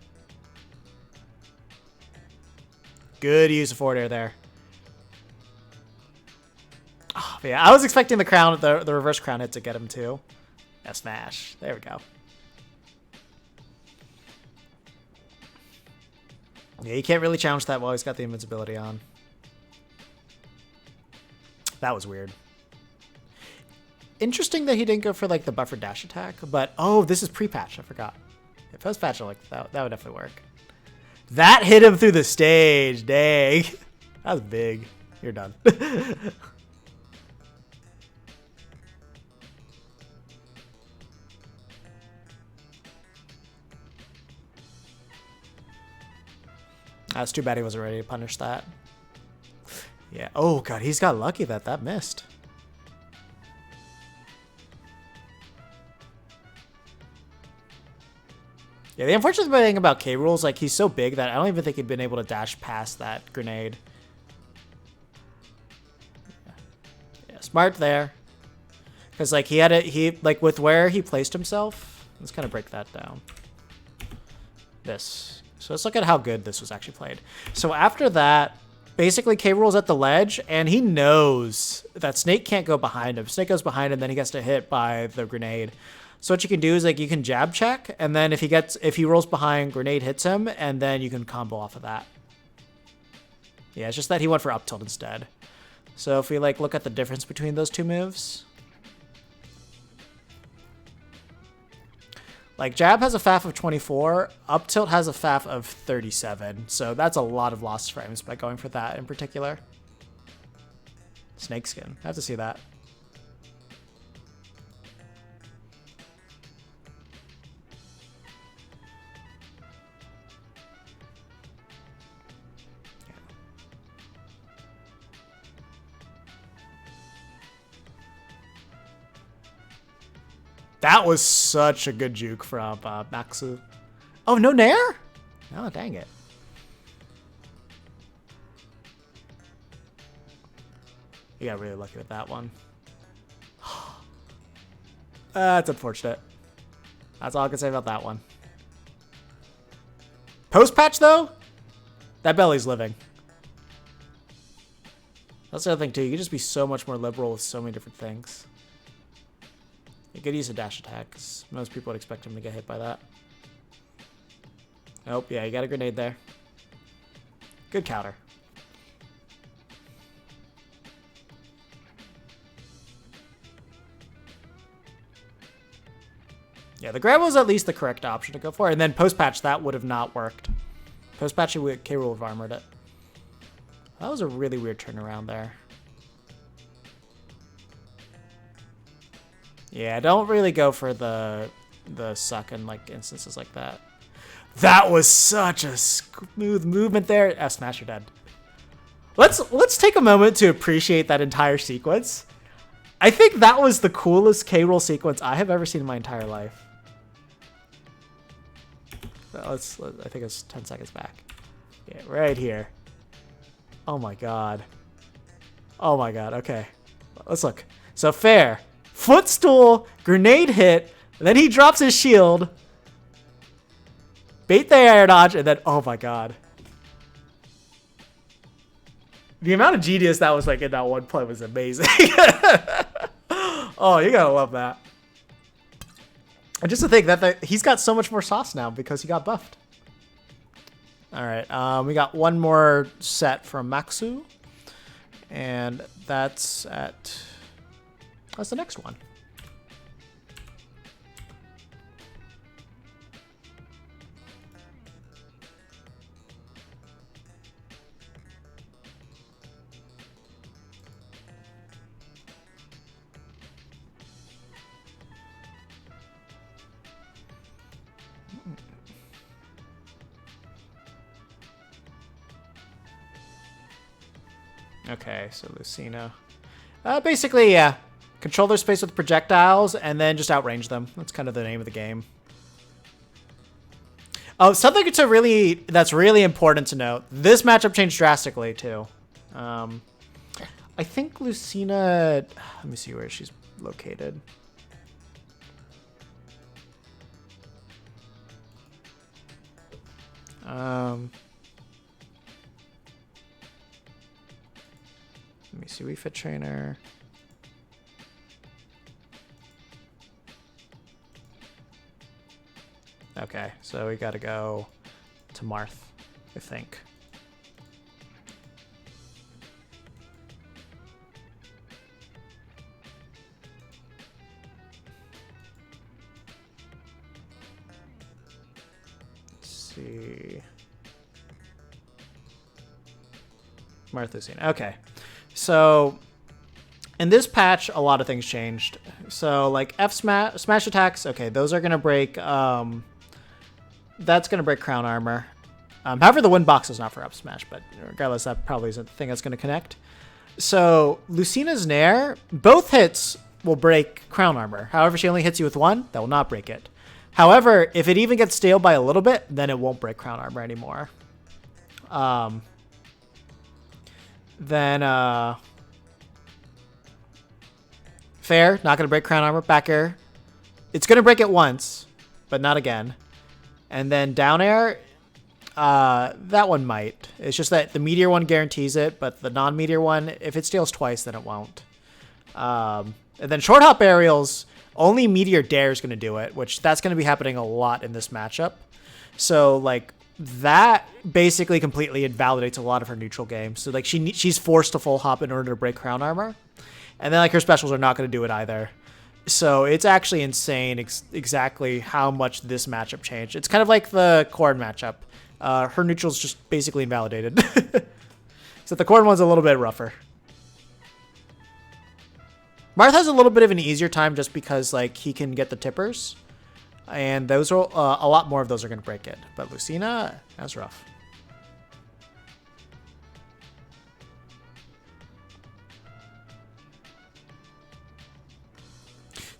Good use of forward air there. Oh, yeah, I was expecting the crown, the reverse crown hit to get him too. F smash. There we go. Yeah, you can't really challenge that while he's got the invincibility on. That was weird. Interesting that he didn't go for like the buffer dash attack, but oh, this is pre-patch. I forgot. If post-patch, like that would definitely work. That hit him through the stage. Dang, that was big. You're done. That's too bad he wasn't ready to punish that. Yeah. Oh, God. He's got lucky that missed. Yeah, the unfortunate thing about K. Rool's, like, he's so big that I don't even think he'd been able to dash past that grenade. Smart there. Because, like, like, with where he placed himself. Let's kind of break that down. This. So let's look at how good this was actually played. So after that, basically K. Rool's at the ledge, and he knows that Snake can't go behind him. Snake goes behind him, then he gets to hit by the grenade. So what you can do is, like, you can jab check, and then if he rolls behind, grenade hits him, and then you can combo off of that. Yeah, it's just that he went for up tilt instead. So if we, like, look at the difference between those two moves. Like, jab has a FAF of 24, up tilt has a FAF of 37, so that's a lot of lost frames by going for that in particular. Snakeskin, I have to see that. That was such a good juke from Maksu. Oh, no nair? Oh, dang it. You got really lucky with that one. That's unfortunate. That's all I can say about that one. Post-patch, though? That belly's living. That's the other thing, too. You can just be so much more liberal with so many different things. You could use a dash attack, because most people would expect him to get hit by that. Nope, yeah, you got a grenade there. Good counter. Yeah, the grab was at least the correct option to go for, and then post-patch, that would have not worked. Post-patch, K. Rool have armored it. That was a really weird turnaround there. Yeah, don't really go for the suck in, like, instances like that. That was such a smooth movement there. F smash, you're dead. Let's take a moment to appreciate that entire sequence. I think that was the coolest K. Rool sequence I have ever seen in my entire life. I think it's 10 seconds back. Yeah, right here. Oh my god. Oh my god. Okay, let's look. So fair. Footstool, grenade hit, then he drops his shield, bait the air dodge, and then, oh my god. The amount of genius that was, like, in that one play was amazing. Oh, you gotta love that. And just to think that he's got so much more sauce now because he got buffed. All right, we got one more set from Maksu, and that's the next one. Okay, so Lucina. Basically, yeah. Control their space with projectiles and then just outrange them. That's kind of the name of the game. Oh, something that's really important to note. This matchup changed drastically too. I think Lucina. Let me see where she's located. Let me see. Wii Fit Trainer. Okay, so we gotta go to Marth, I think. Let's see. Marth Lucina. Okay, so in this patch, a lot of things changed. So like smash attacks, okay, those are gonna break. That's going to break crown armor. However, the wind box is not for up smash, but regardless, that probably isn't the thing that's going to connect. So Lucina's Nair, both hits will break crown armor. However, she only hits you with one, that will not break it. However, if it even gets stale by a little bit, then it won't break crown armor anymore. Fair. Not going to break crown armor. Back air. It's going to break it once, but not again. And then down air, that one might. It's just that the meteor one guarantees it, but the non-meteor one, if it steals twice, then it won't. And then short hop aerials, only meteor dare is going to do it, which that's going to be happening a lot in this matchup. So like that basically completely invalidates a lot of her neutral game. So like she's forced to full hop in order to break crown armor, and then like her specials are not going to do it either. So it's actually insane exactly how much this matchup changed. It's kind of like the Corn matchup. Her neutral's just basically invalidated. So the Corn one's a little bit rougher. Marth has a little bit of an easier time just because like he can get the tippers. And those are a lot more of those are going to break it. But Lucina, that's rough.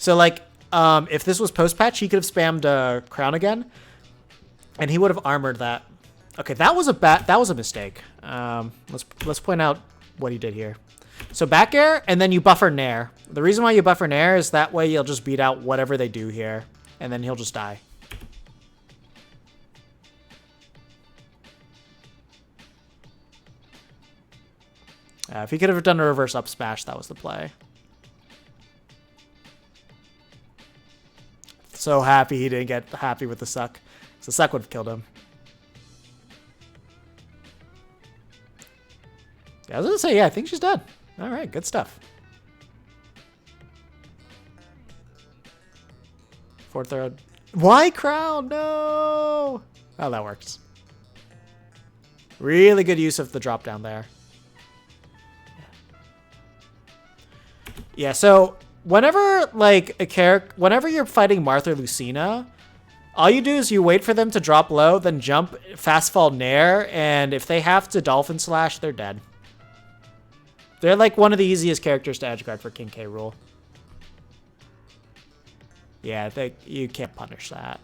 So like, if this was post-patch, he could have spammed Crown again, and he would have armored that. Okay, that was a mistake. Let's point out what he did here. So back air, and then you buffer Nair. The reason why you buffer Nair is that way you'll just beat out whatever they do here, and then he'll just die. If he could have done a reverse up smash, that was the play. So happy he didn't get happy with the suck. So suck would have killed him. Yeah, I was gonna say, yeah, I think she's done. All right, good stuff. Fourth third. Why crown? No. Oh, that works. Really good use of the drop down there. Yeah, so whenever like whenever you're fighting Marth or Lucina, all you do is you wait for them to drop low, then jump, fast fall Nair, and if they have to Dolphin Slash, they're dead. They're like one of the easiest characters to edgeguard for King K rule. Yeah, you can't punish that.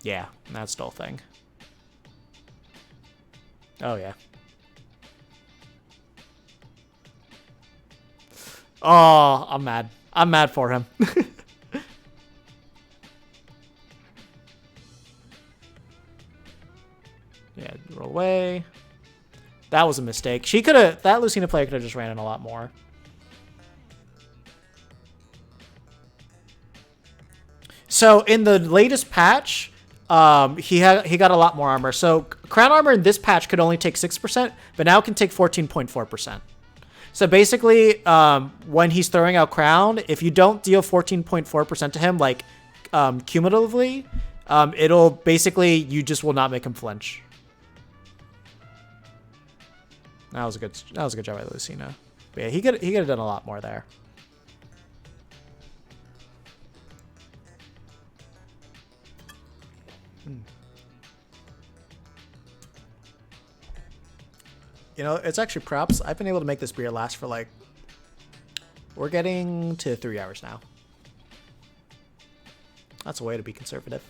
Yeah, that's the whole thing. Oh, yeah. Oh, I'm mad. I'm mad for him. Yeah, roll away. That was a mistake. That Lucina player could have just ran in a lot more. So in the latest patch, he got a lot more armor. So crown armor in this patch could only take 6%, but now it can take 14.4%. So basically, when he's throwing out crown, if you don't deal 14.4% to him, like cumulatively, it'll basically, you just will not make him flinch. That was a good job by Lucina. But yeah, he could have done a lot more there. You know, it's actually props. I've been able to make this beer last for like, we're getting to 3 hours now. That's a way to be conservative.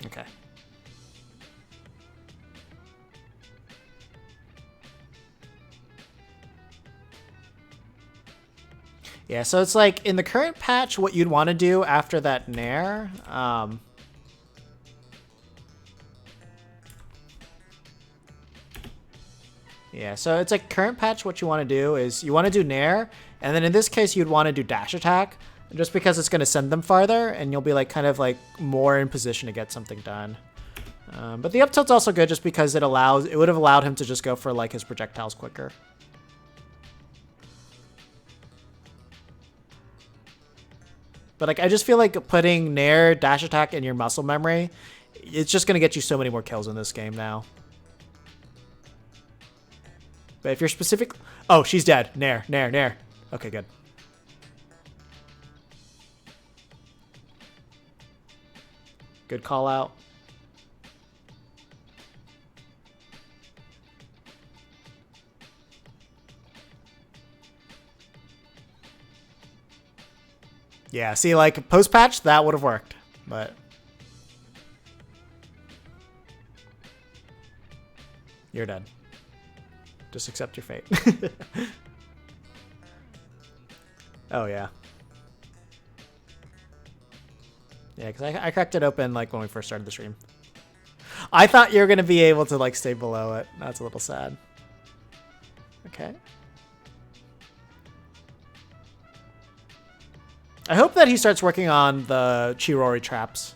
Okay. Yeah, so it's like in the current patch, what you'd want to do after that Nair. Yeah, so it's like current patch, what you want to do is you want to do Nair, and then in this case, you'd want to do dash attack, just because it's going to send them farther, and you'll be like kind of like more in position to get something done. But the up tilt's also good just because it would have allowed him to just go for like his projectiles quicker. But like I just feel like putting Nair, dash attack in your muscle memory, it's just gonna get you so many more kills in this game now. But if you're specific, oh, she's dead. Nair, Nair, Nair. Okay, good. Good call out. Yeah, see, like, post-patch, that would have worked, but... You're dead. Just accept your fate. Oh, yeah. Yeah, because I cracked it open, like, when we first started the stream. I thought you were going to be able to, like, stay below it. That's a little sad. Okay. I hope that he starts working on the Chirori traps.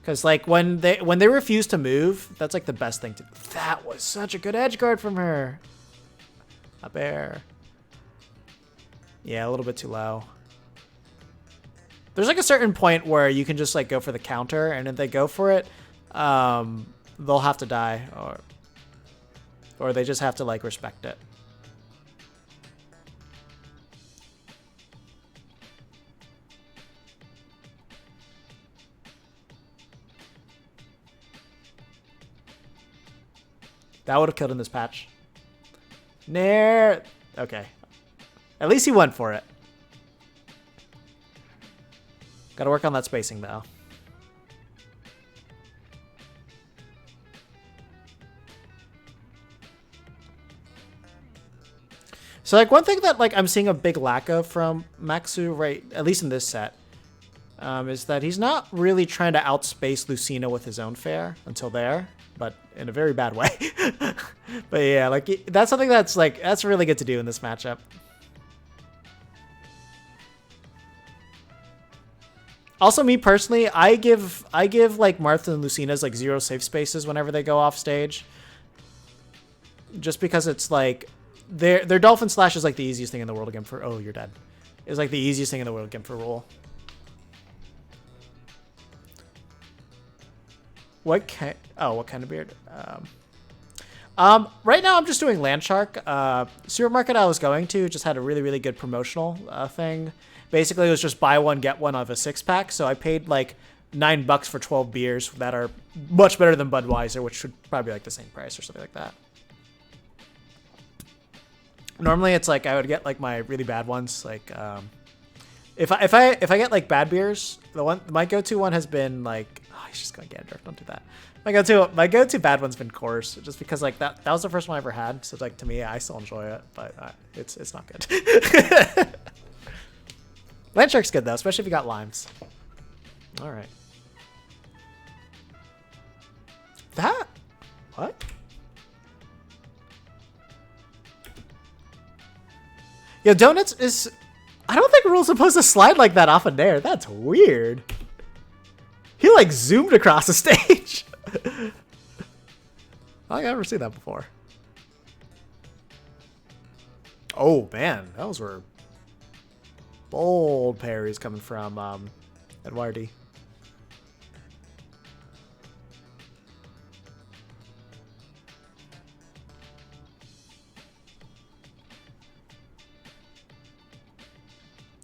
Because, like, when they refuse to move, that's, like, the best thing to do. That was such a good edge guard from her. A bear. Yeah, a little bit too low. There's, like, a certain point where you can just, like, go for the counter, and if they go for it, they'll have to die. Or they just have to, like, respect it. That would have killed in this patch. Nair. Okay. At least he went for it. Gotta work on that spacing, though. So, like, one thing that, like, I'm seeing a big lack of from Maksu, right, at least in this set, is that he's not really trying to outspace Lucina with his own fair until there, but in a very bad way. But yeah, like, that's something that's, like, that's really good to do in this matchup. Also, me personally, I give like Martha and Lucina's like 0 safe spaces whenever they go off stage. Just because it's like their Dolphin Slash is like the easiest thing in the world again for you're dead. It's like the easiest thing in the world again for roll. What kind of beard? Right now I'm just doing Land Shark. Supermarket I was going to just had a really good promotional thing. Basically, it was just buy one, get one of a 6-pack. So I paid like $9 for 12 beers that are much better than Budweiser, which should probably be like the same price or something like that. Normally, it's like I would get like my really bad ones. Like if I get like bad beers, my go-to one has been like he's just going Gander. Don't do that. My go-to bad one's been Coors, just because like that was the first one I ever had. So like to me, I still enjoy it, but it's not good. Land Shark's good though, especially if you got limes. All right. What? Yo, Donuts is... I don't think Rule's supposed to slide like that off of Nair. That's weird. He like zoomed across the stage. I've never seen that before. Oh man, those were bold parries coming from Eduardi.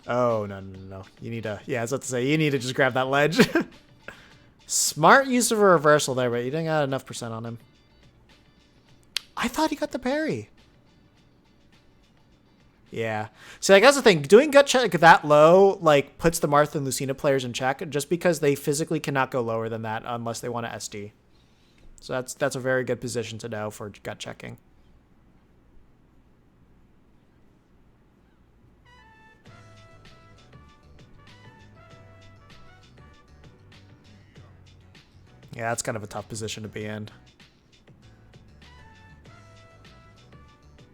Oh, no. You need to... Yeah, I was about to say, you need to just grab that ledge. Smart use of a reversal there, but you didn't got enough percent on him. I thought he got the parry. Yeah. So, like, that's the thing. Doing gut check that low, like, puts the Martha and Lucina players in check just because they physically cannot go lower than that unless they want to SD. So that's a very good position to know for gut checking. Yeah, that's kind of a tough position to be in.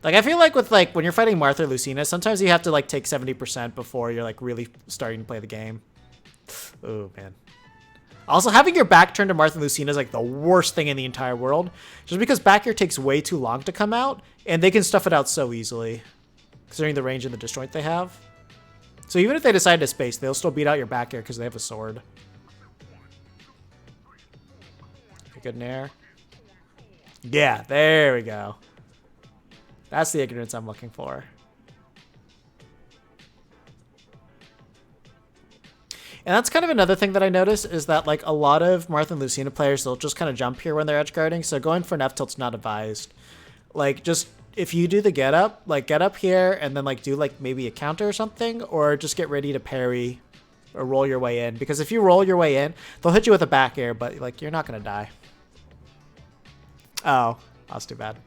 Like, I feel like with, like, when you're fighting Martha or Lucina, sometimes you have to, like, take 70% before you're, like, really starting to play the game. Oh, man. Also, having your back turned to Martha and Lucina is, like, the worst thing in the entire world. Just because back air takes way too long to come out, and they can stuff it out so easily, considering the range and the disjoint they have. So even if they decide to space, they'll still beat out your back air because they have a sword. Good nair. Yeah, there we go. That's the ignorance I'm looking for. And that's kind of another thing that I noticed is that like a lot of Marth and Lucina players, they'll just kind of jump here when they're edge guarding. So going for an F tilt's not advised. Like just if you do the get up, like get up here and then like do like maybe a counter or something, or just get ready to parry or roll your way in. Because if you roll your way in, they'll hit you with a back air, but like you're not going to die. Oh, that's too bad.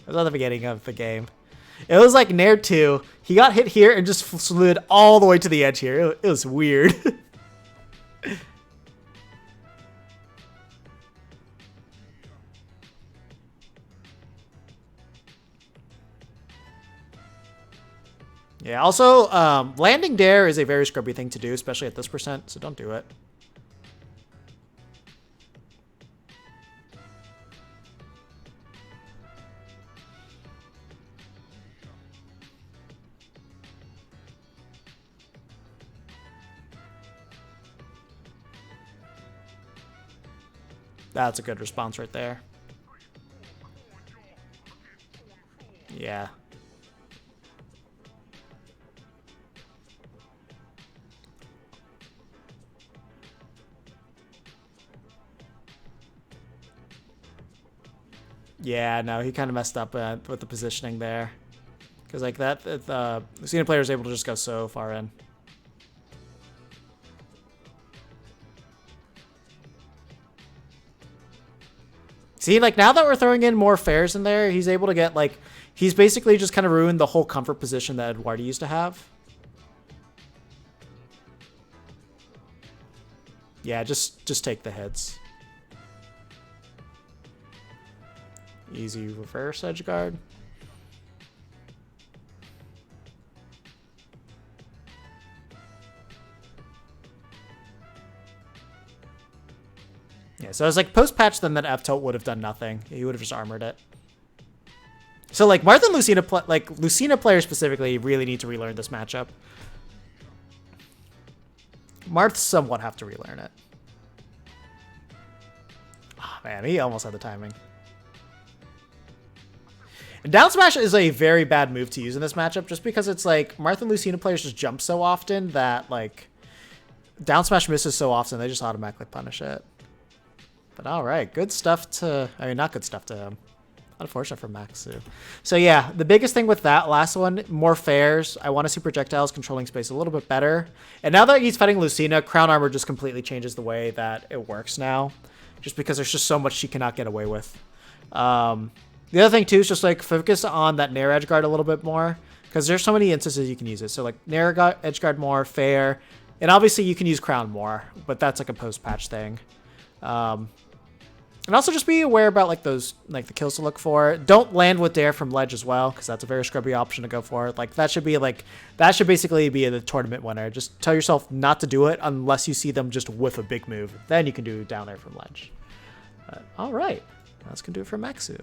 It was at the beginning of the game. It was like Nair 2. He got hit here and just slid all the way to the edge here. It was weird. Yeah, also, landing dare is a very scrubby thing to do, especially at this percent, so don't do it. That's a good response right there. Yeah. Yeah, no, he kind of messed up with the positioning there. Because like that, the Lucina player is able to just go so far in. See, like now that we're throwing in more fairs in there, he's able to get like, he's basically just kind of ruined the whole comfort position that Eduardo used to have. Yeah, just take the hits. Easy reverse edge guard. Yeah, so I was like post-patch, then that F-tilt would have done nothing. He would have just armored it. So like Marth and Lucina, Lucina players specifically really need to relearn this matchup. Marth somewhat have to relearn it. Oh man, he almost had the timing. And down smash is a very bad move to use in this matchup just because it's like Marth and Lucina players just jump so often that like down smash misses so often they just automatically punish it. But all right, good stuff to, I mean, not good stuff to him. Unfortunate for Maksu. So yeah, the biggest thing with that last one, more fairs. I want to see projectiles controlling space a little bit better. And now that he's fighting Lucina, Crown Armor just completely changes the way that it works now. Just because there's just so much she cannot get away with. The other thing too is just like focus on that Nair edge guard a little bit more. Because there's so many instances you can use it. So like Nair edge guard more, fair. And obviously you can use Crown more. But that's like a post-patch thing. And also just be aware about like those, like the kills to look for. Don't land with dare from ledge as well, because that's a very scrubby option to go for. Like that should be like, that should basically be the tournament winner. Just tell yourself not to do it unless you see them just whiff a big move. Then you can do down there from ledge. But, all right, that's gonna do it for Maksu.